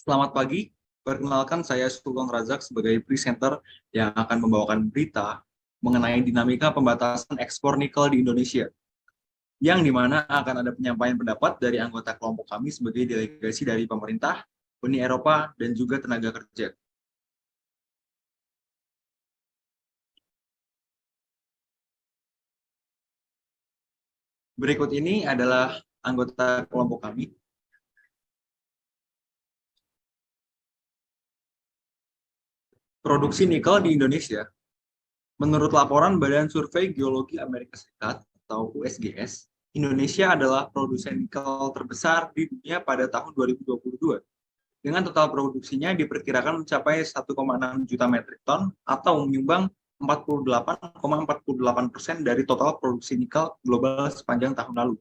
Selamat pagi, perkenalkan saya Sugeng Razak sebagai presenter yang akan membawakan berita mengenai dinamika pembatasan ekspor nikel di Indonesia, yang dimana akan ada penyampaian pendapat dari anggota kelompok kami sebagai delegasi dari pemerintah, Uni Eropa, dan juga tenaga kerja. Berikut ini adalah anggota kelompok kami. Produksi nikel di Indonesia. Menurut laporan Badan Survei Geologi Amerika Serikat atau USGS, Indonesia adalah produsen nikel terbesar di dunia pada tahun 2022. Dengan total produksinya diperkirakan mencapai 1,6 juta metrik ton atau menyumbang 48,48% dari total produksi nikel global sepanjang tahun lalu.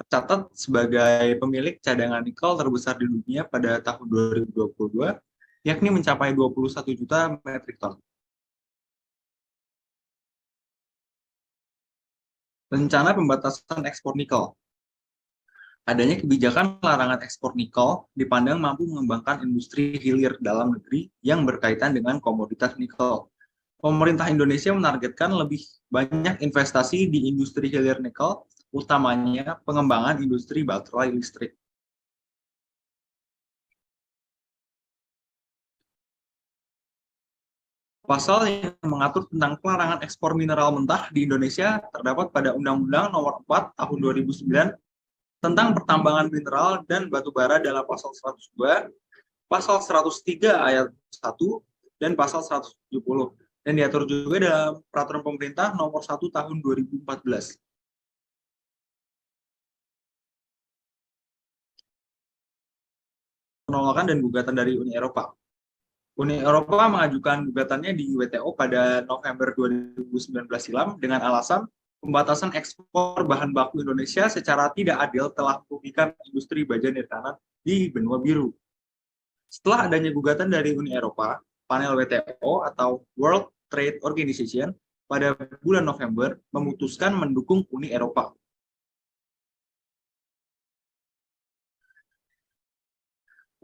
Tercatat sebagai pemilik cadangan nikel terbesar di dunia pada tahun 2022, yakni mencapai 21 juta metrik ton. Rencana pembatasan ekspor nikel. Adanya kebijakan larangan ekspor nikel dipandang mampu mengembangkan industri hilir dalam negeri yang berkaitan dengan komoditas nikel. Pemerintah Indonesia menargetkan lebih banyak investasi di industri hilir nikel, utamanya pengembangan industri baterai listrik. Pasal yang mengatur tentang pelarangan ekspor mineral mentah di Indonesia terdapat pada Undang-Undang Nomor 4 Tahun 2009 tentang pertambangan mineral dan batu bara dalam pasal 102, pasal 103 ayat 1, dan pasal 170. Dan diatur juga dalam Peraturan Pemerintah Nomor 1 Tahun 2014. Penolakan dan gugatan dari Uni Eropa. Uni Eropa mengajukan gugatannya di WTO pada November 2019 silam dengan alasan pembatasan ekspor bahan baku Indonesia secara tidak adil telah merugikan industri baja nirkana di benua biru. Setelah adanya gugatan dari Uni Eropa, panel WTO atau World Trade Organization pada bulan November memutuskan mendukung Uni Eropa.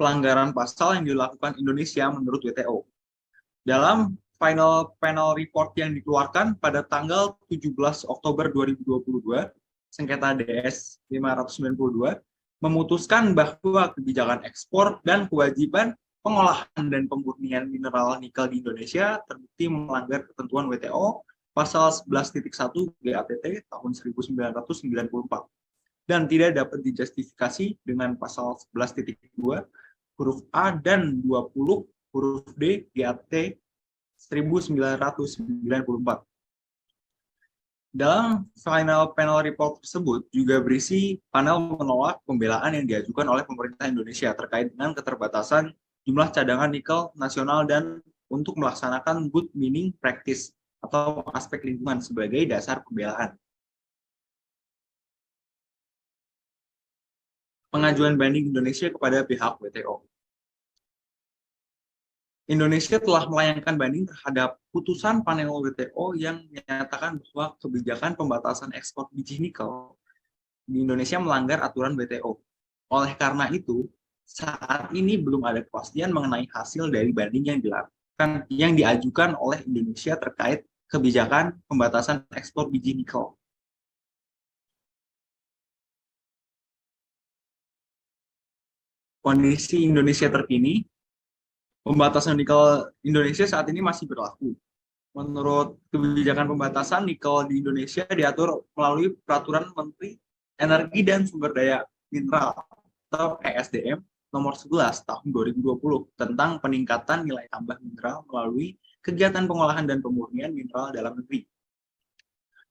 Pelanggaran pasal yang dilakukan Indonesia menurut WTO. Dalam final panel report yang dikeluarkan pada tanggal 17 Oktober 2022, sengketa DS 592 memutuskan bahwa kebijakan ekspor dan kewajiban pengolahan dan pemurnian mineral nikel di Indonesia terbukti melanggar ketentuan WTO pasal 11.1 GATT tahun 1994 dan tidak dapat dijustifikasi dengan pasal 11.2 huruf A dan 20 huruf D GATT 1994. Dalam final panel report tersebut juga berisi panel menolak pembelaan yang diajukan oleh pemerintah Indonesia terkait dengan keterbatasan jumlah cadangan nikel nasional dan untuk melaksanakan good mining practice atau aspek lingkungan sebagai dasar pembelaan. Pengajuan banding Indonesia kepada pihak WTO. Indonesia telah melayangkan banding terhadap putusan panel WTO yang menyatakan bahwa kebijakan pembatasan ekspor biji nikel di Indonesia melanggar aturan WTO. Oleh karena itu, saat ini belum ada kepastian mengenai hasil dari banding yang diajukan oleh Indonesia terkait kebijakan pembatasan ekspor biji nikel. Kondisi Indonesia terkini, pembatasan nikel Indonesia saat ini masih berlaku. Menurut kebijakan pembatasan nikel di Indonesia diatur melalui Peraturan Menteri Energi dan Sumber Daya Mineral atau ESDM nomor 11 tahun 2020 tentang peningkatan nilai tambah mineral melalui kegiatan pengolahan dan pemurnian mineral dalam negeri.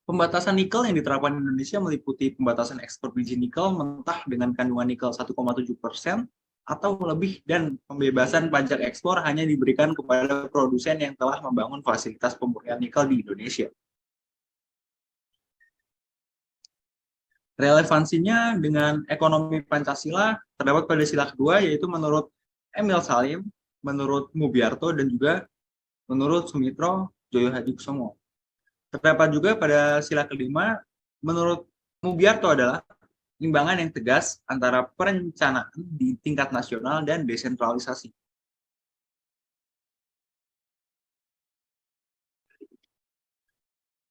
Pembatasan nikel yang diterapkan di Indonesia meliputi pembatasan ekspor biji nikel mentah dengan kandungan nikel 1,7% atau lebih dan pembebasan pajak ekspor hanya diberikan kepada produsen yang telah membangun fasilitas pemurnian nikel di Indonesia. Relevansinya dengan ekonomi Pancasila terdapat pada sila kedua, yaitu menurut Emil Salim, menurut Mubiarto, dan juga menurut Sumitro Joyo Hadikusumo. Terdapat juga pada sila kelima, menurut Mubiarto adalah keseimbangan yang tegas antara perencanaan di tingkat nasional dan desentralisasi.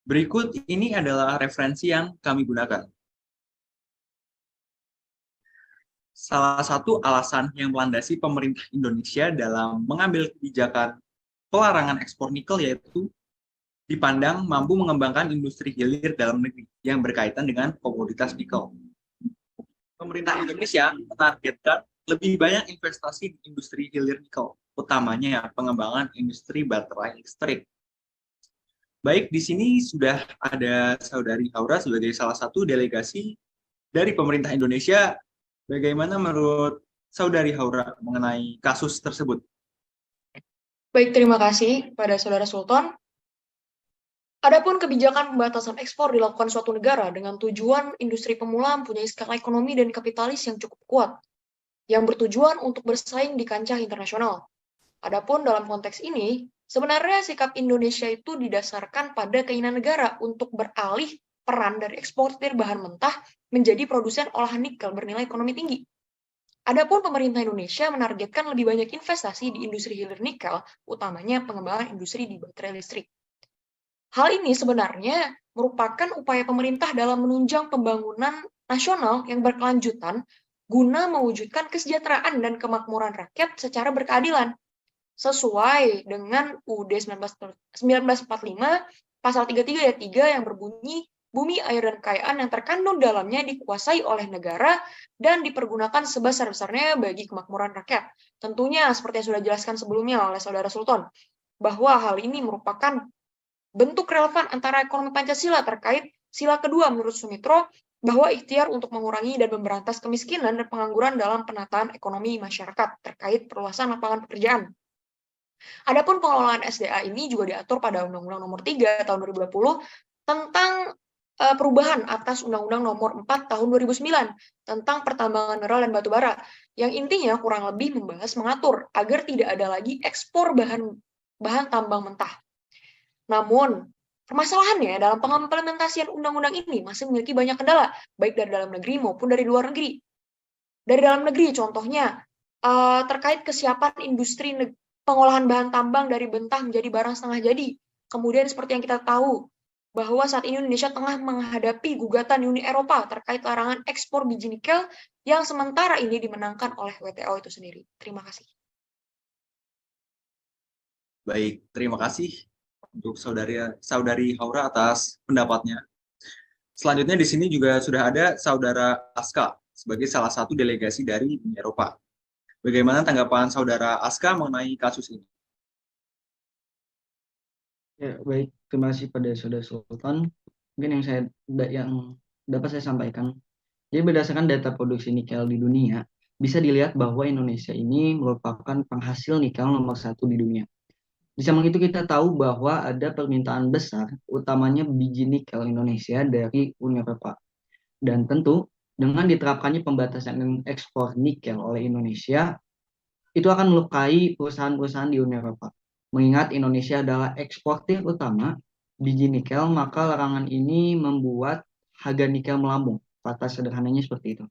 Berikut ini adalah referensi yang kami gunakan. Salah satu alasan yang melandasi pemerintah Indonesia dalam mengambil kebijakan pelarangan ekspor nikel yaitu dipandang mampu mengembangkan industri hilir dalam negeri yang berkaitan dengan komoditas nikel. Pemerintah Indonesia menargetkan lebih banyak investasi di industri hilir nikel, utamanya pengembangan industri baterai listrik. Baik, di sini sudah ada Saudari Haura sebagai salah satu delegasi dari pemerintah Indonesia. Bagaimana menurut Saudari Haura mengenai kasus tersebut? Baik, terima kasih pada Saudara Sultan. Adapun kebijakan pembatasan ekspor dilakukan suatu negara dengan tujuan industri pemula mempunyai skala ekonomi dan kapitalis yang cukup kuat, yang bertujuan untuk bersaing di kancah internasional. Adapun dalam konteks ini, sebenarnya sikap Indonesia itu didasarkan pada keinginan negara untuk beralih peran dari eksportir bahan mentah menjadi produsen olahan nikel bernilai ekonomi tinggi. Adapun pemerintah Indonesia menargetkan lebih banyak investasi di industri hilir nikel, utamanya pengembangan industri di baterai listrik. Hal ini sebenarnya merupakan upaya pemerintah dalam menunjang pembangunan nasional yang berkelanjutan guna mewujudkan kesejahteraan dan kemakmuran rakyat secara berkeadilan, sesuai dengan UUD 1945 pasal 33 ayat 3 yang berbunyi bumi, air, dan kekayaan yang terkandung dalamnya dikuasai oleh negara dan dipergunakan sebesar-besarnya bagi kemakmuran rakyat. Tentunya seperti yang sudah dijelaskan sebelumnya oleh Saudara Sultan, bahwa hal ini merupakan bentuk relevan antara ekonomi Pancasila terkait sila kedua menurut Sumitro, bahwa ikhtiar untuk mengurangi dan memberantas kemiskinan dan pengangguran dalam penataan ekonomi masyarakat terkait perluasan lapangan pekerjaan. Adapun pengelolaan SDA ini juga diatur pada Undang-Undang Nomor 3 Tahun 2020 tentang perubahan atas Undang-Undang Nomor 4 Tahun 2009 tentang pertambangan mineral dan batu bara, yang intinya kurang lebih membahas mengatur agar tidak ada lagi ekspor bahan tambang mentah. Namun, permasalahannya dalam pengimplementasian undang-undang ini masih memiliki banyak kendala, baik dari dalam negeri maupun dari luar negeri. Dari dalam negeri, contohnya, terkait kesiapan industri pengolahan bahan tambang dari mentah menjadi barang setengah jadi. Kemudian seperti yang kita tahu, bahwa saat ini Indonesia tengah menghadapi gugatan Uni Eropa terkait larangan ekspor biji nikel yang sementara ini dimenangkan oleh WTO itu sendiri. Terima kasih. Baik, terima kasih untuk Saudari Haura atas pendapatnya. Selanjutnya di sini juga sudah ada Saudara Aska sebagai salah satu delegasi dari Uni Eropa. Bagaimana tanggapan Saudara Aska mengenai kasus ini? Ya, baik. Terima kasih pada Saudara Sultan. Mungkin yang dapat saya sampaikan. Jadi berdasarkan data produksi nikel di dunia, bisa dilihat bahwa Indonesia ini merupakan penghasil nikel nomor 1 di dunia. Di samping itu kita tahu bahwa ada permintaan besar, utamanya biji nikel Indonesia dari Uni Eropa. Dan tentu dengan diterapkannya pembatasan ekspor nikel oleh Indonesia, itu akan melukai perusahaan-perusahaan di Uni Eropa. Mengingat Indonesia adalah eksportir utama biji nikel, maka larangan ini membuat harga nikel melambung. Kata sederhananya seperti itu.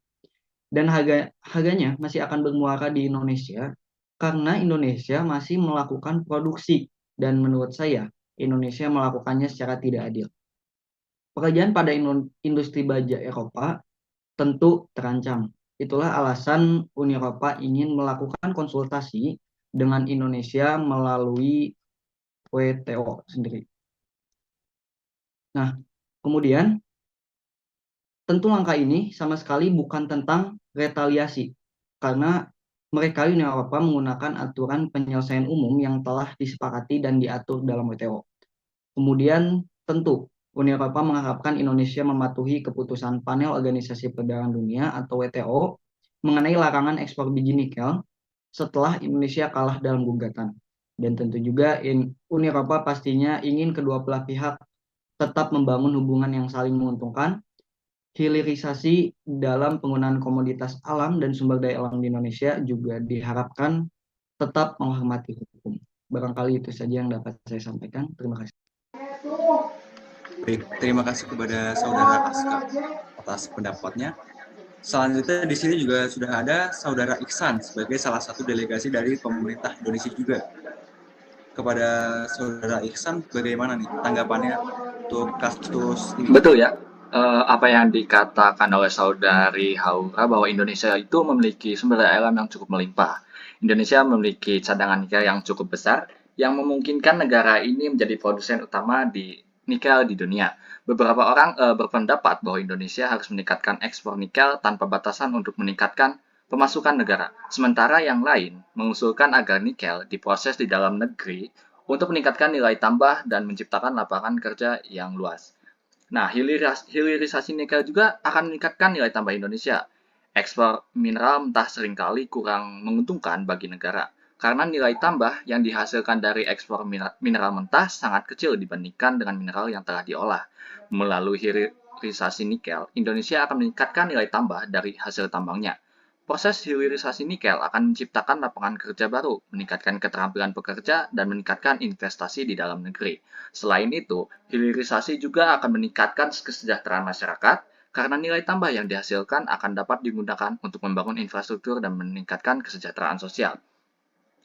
Dan harganya masih akan bermuara di Indonesia karena Indonesia masih melakukan produksi, dan menurut saya Indonesia melakukannya secara tidak adil. Pekerjaan pada industri baja Eropa tentu terancam. Itulah alasan Uni Eropa ingin melakukan konsultasi dengan Indonesia melalui WTO sendiri. Nah, kemudian tentu langkah ini sama sekali bukan tentang retaliasi, karena mereka Uni Eropa menggunakan aturan penyelesaian umum yang telah disepakati dan diatur dalam WTO. Kemudian tentu Uni Eropa mengharapkan Indonesia mematuhi keputusan panel Organisasi Perdagangan Dunia atau WTO mengenai larangan ekspor biji nikel setelah Indonesia kalah dalam gugatan. Dan tentu juga Uni Eropa pastinya ingin kedua belah pihak tetap membangun hubungan yang saling menguntungkan. Hilirisasi dalam penggunaan komoditas alam dan sumber daya alam di Indonesia juga diharapkan tetap menghormati hukum. Barangkali itu saja yang dapat saya sampaikan. Terima kasih. Baik, terima kasih kepada Saudara Aska atas pendapatnya. Selanjutnya di sini juga sudah ada Saudara Iksan sebagai salah satu delegasi dari pemerintah Indonesia juga. Kepada Saudara Iksan, bagaimana nih tanggapannya untuk kasus ini? Betul ya, apa yang dikatakan oleh saudari Haura bahwa Indonesia itu memiliki sumber daya alam yang cukup melimpah. Indonesia memiliki cadangan nikel yang cukup besar yang memungkinkan negara ini menjadi produsen utama di nikel di dunia. Beberapa orang berpendapat bahwa Indonesia harus meningkatkan ekspor nikel tanpa batasan untuk meningkatkan pemasukan negara. Sementara yang lain mengusulkan agar nikel diproses di dalam negeri untuk meningkatkan nilai tambah dan menciptakan lapangan kerja yang luas. Nah, hilirisasi nikel juga akan meningkatkan nilai tambah Indonesia. Ekspor mineral mentah seringkali kurang menguntungkan bagi negara, karena nilai tambah yang dihasilkan dari ekspor mineral mentah sangat kecil dibandingkan dengan mineral yang telah diolah. Melalui hilirisasi nikel, Indonesia akan meningkatkan nilai tambah dari hasil tambangnya. Proses hilirisasi nikel akan menciptakan lapangan kerja baru, meningkatkan keterampilan pekerja, dan meningkatkan investasi di dalam negeri. Selain itu, hilirisasi juga akan meningkatkan kesejahteraan masyarakat, karena nilai tambah yang dihasilkan akan dapat digunakan untuk membangun infrastruktur dan meningkatkan kesejahteraan sosial.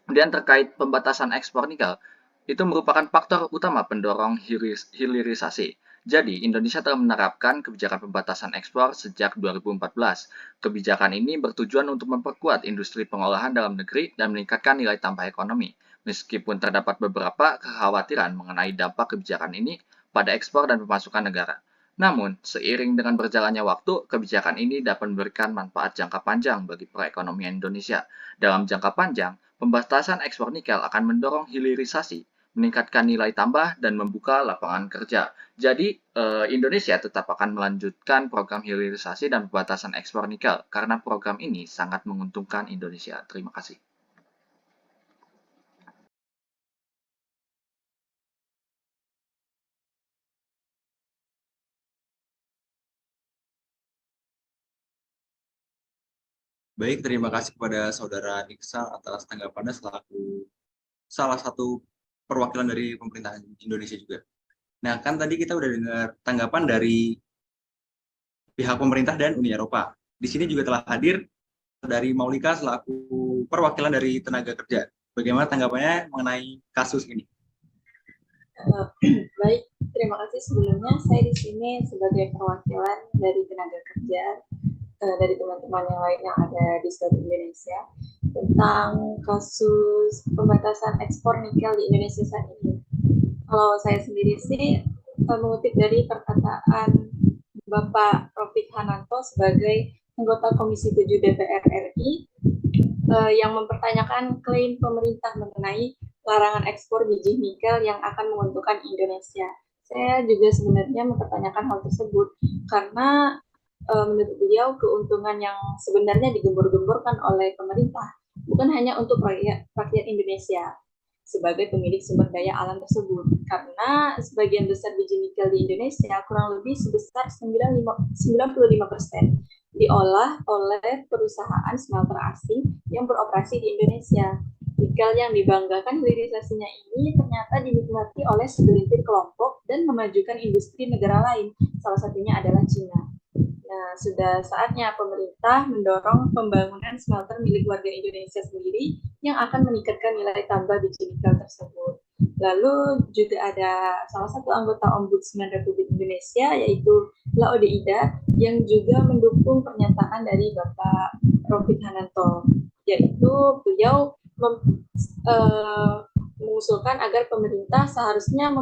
Kemudian terkait pembatasan ekspor nikel, itu merupakan faktor utama pendorong hilirisasi. Jadi, Indonesia telah menerapkan kebijakan pembatasan ekspor sejak 2014. Kebijakan ini bertujuan untuk memperkuat industri pengolahan dalam negeri dan meningkatkan nilai tambah ekonomi. Meskipun terdapat beberapa kekhawatiran mengenai dampak kebijakan ini pada ekspor dan pemasukan negara. Namun, seiring dengan berjalannya waktu, kebijakan ini dapat memberikan manfaat jangka panjang bagi perekonomian Indonesia. Dalam jangka panjang, pembatasan ekspor nikel akan mendorong hilirisasi, meningkatkan nilai tambah, dan membuka lapangan kerja. Jadi, Indonesia tetap akan melanjutkan program hilirisasi dan pembatasan ekspor nikel, karena program ini sangat menguntungkan Indonesia. Terima kasih. Baik, terima kasih kepada Saudara Iksan atas tanggapannya selaku salah satu perwakilan dari pemerintahan Indonesia juga. Nah, kan tadi kita udah dengar tanggapan dari pihak pemerintah dan Uni Eropa. Di sini juga telah hadir dari Maulika selaku perwakilan dari tenaga kerja. Bagaimana tanggapannya mengenai kasus ini? Baik, terima kasih. Sebelumnya saya di sini sebagai perwakilan dari tenaga kerja dari teman-teman yang lain yang ada di seluruh Indonesia tentang kasus pembatasan ekspor nikel di Indonesia saat ini. Kalau saya sendiri sih mengutip dari perkataan Bapak Rofik Hananto sebagai anggota Komisi 7 DPR RI yang mempertanyakan klaim pemerintah mengenai larangan ekspor biji nikel yang akan menguntungkan Indonesia. Saya juga sebenarnya mempertanyakan hal tersebut karena menurut beliau keuntungan yang sebenarnya digembor-gemborkan oleh pemerintah bukan hanya untuk rakyat Indonesia sebagai pemilik sumber daya alam tersebut, karena sebagian besar biji nikel di Indonesia kurang lebih sebesar 95% diolah oleh perusahaan smelter asing yang beroperasi di Indonesia. Nikel yang dibanggakan hilirisasinya ini ternyata dinikmati oleh segelintir kelompok dan memajukan industri negara lain, salah satunya adalah Cina. Nah, sudah saatnya pemerintah mendorong pembangunan smelter milik warga Indonesia sendiri yang akan meningkatkan nilai tambah biji nikel tersebut. Lalu juga ada salah satu anggota Ombudsman Republik Indonesia, yaitu Laode Ida, yang juga mendukung pernyataan dari Bapak Rofik Hananto, yaitu beliau mengusulkan agar pemerintah seharusnya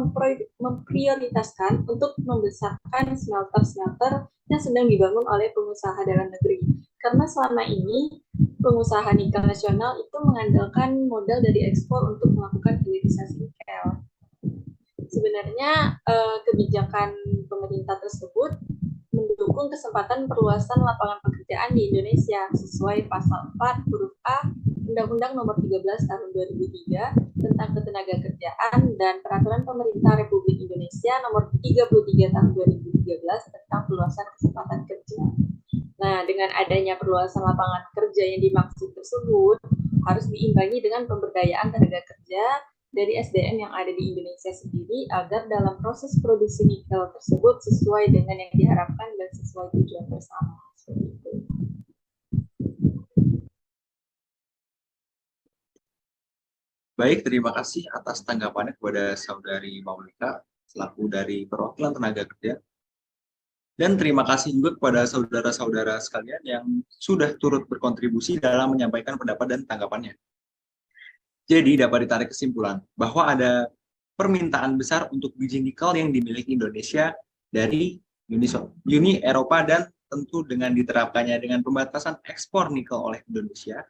memprioritaskan untuk membesarkan smelter-smelter yang sedang dibangun oleh pengusaha dalam negeri. Karena selama ini pengusaha nikel nasional itu mengandalkan modal dari ekspor untuk melakukan hilirisasi nikel. Sebenarnya kebijakan pemerintah tersebut mendukung kesempatan perluasan lapangan pekerjaan di Indonesia sesuai pasal 4 huruf A Undang-Undang Nomor 13 Tahun 2003 tentang Ketenagakerjaan dan Peraturan Pemerintah Republik Indonesia Nomor 33 Tahun 2013 tentang perluasan kesempatan kerja. Nah, dengan adanya perluasan lapangan kerja yang dimaksud tersebut harus diimbangi dengan pemberdayaan tenaga kerja dari SDM yang ada di Indonesia sendiri agar dalam proses produksi nikel tersebut sesuai dengan yang diharapkan dan sesuai tujuan bersama. Seperti itu. Baik, terima kasih atas tanggapannya kepada Saudari Maulika selaku dari perwakilan tenaga kerja. Dan terima kasih juga kepada saudara-saudara sekalian yang sudah turut berkontribusi dalam menyampaikan pendapat dan tanggapannya. Jadi dapat ditarik kesimpulan bahwa ada permintaan besar untuk biji nikel yang dimiliki Indonesia dari Uni Eropa, dan tentu dengan diterapkannya dengan pembatasan ekspor nikel oleh Indonesia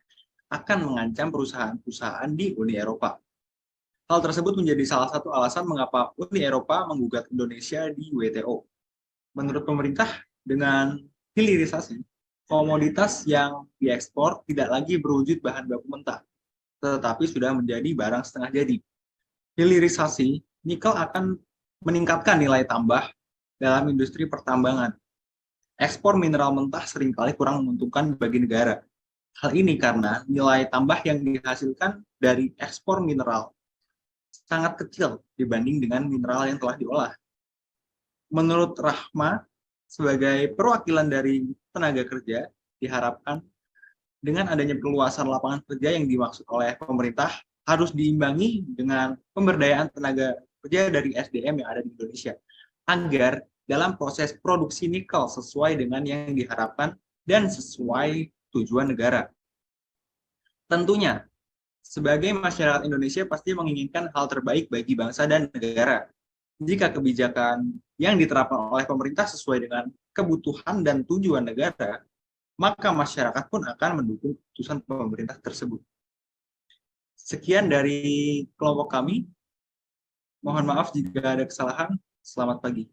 akan mengancam perusahaan-perusahaan di Uni Eropa. Hal tersebut menjadi salah satu alasan mengapa Uni Eropa menggugat Indonesia di WTO. Menurut pemerintah, dengan hilirisasi, komoditas yang diekspor tidak lagi berwujud bahan baku mentah, tetapi sudah menjadi barang setengah jadi. Hilirisasi, nikel akan meningkatkan nilai tambah dalam industri pertambangan. Ekspor mineral mentah seringkali kurang menguntungkan bagi negara. Hal ini karena nilai tambah yang dihasilkan dari ekspor mineral sangat kecil dibanding dengan mineral yang telah diolah. Menurut Rahma, sebagai perwakilan dari tenaga kerja, diharapkan dengan adanya perluasan lapangan kerja yang dimaksud oleh pemerintah harus diimbangi dengan pemberdayaan tenaga kerja dari SDM yang ada di Indonesia, agar dalam proses produksi nikel sesuai dengan yang diharapkan dan sesuai tujuan negara. Tentunya, sebagai masyarakat Indonesia pasti menginginkan hal terbaik bagi bangsa dan negara. Jika kebijakan yang diterapkan oleh pemerintah sesuai dengan kebutuhan dan tujuan negara, maka masyarakat pun akan mendukung keputusan pemerintah tersebut. Sekian dari kelompok kami. Mohon maaf jika ada kesalahan. Selamat pagi.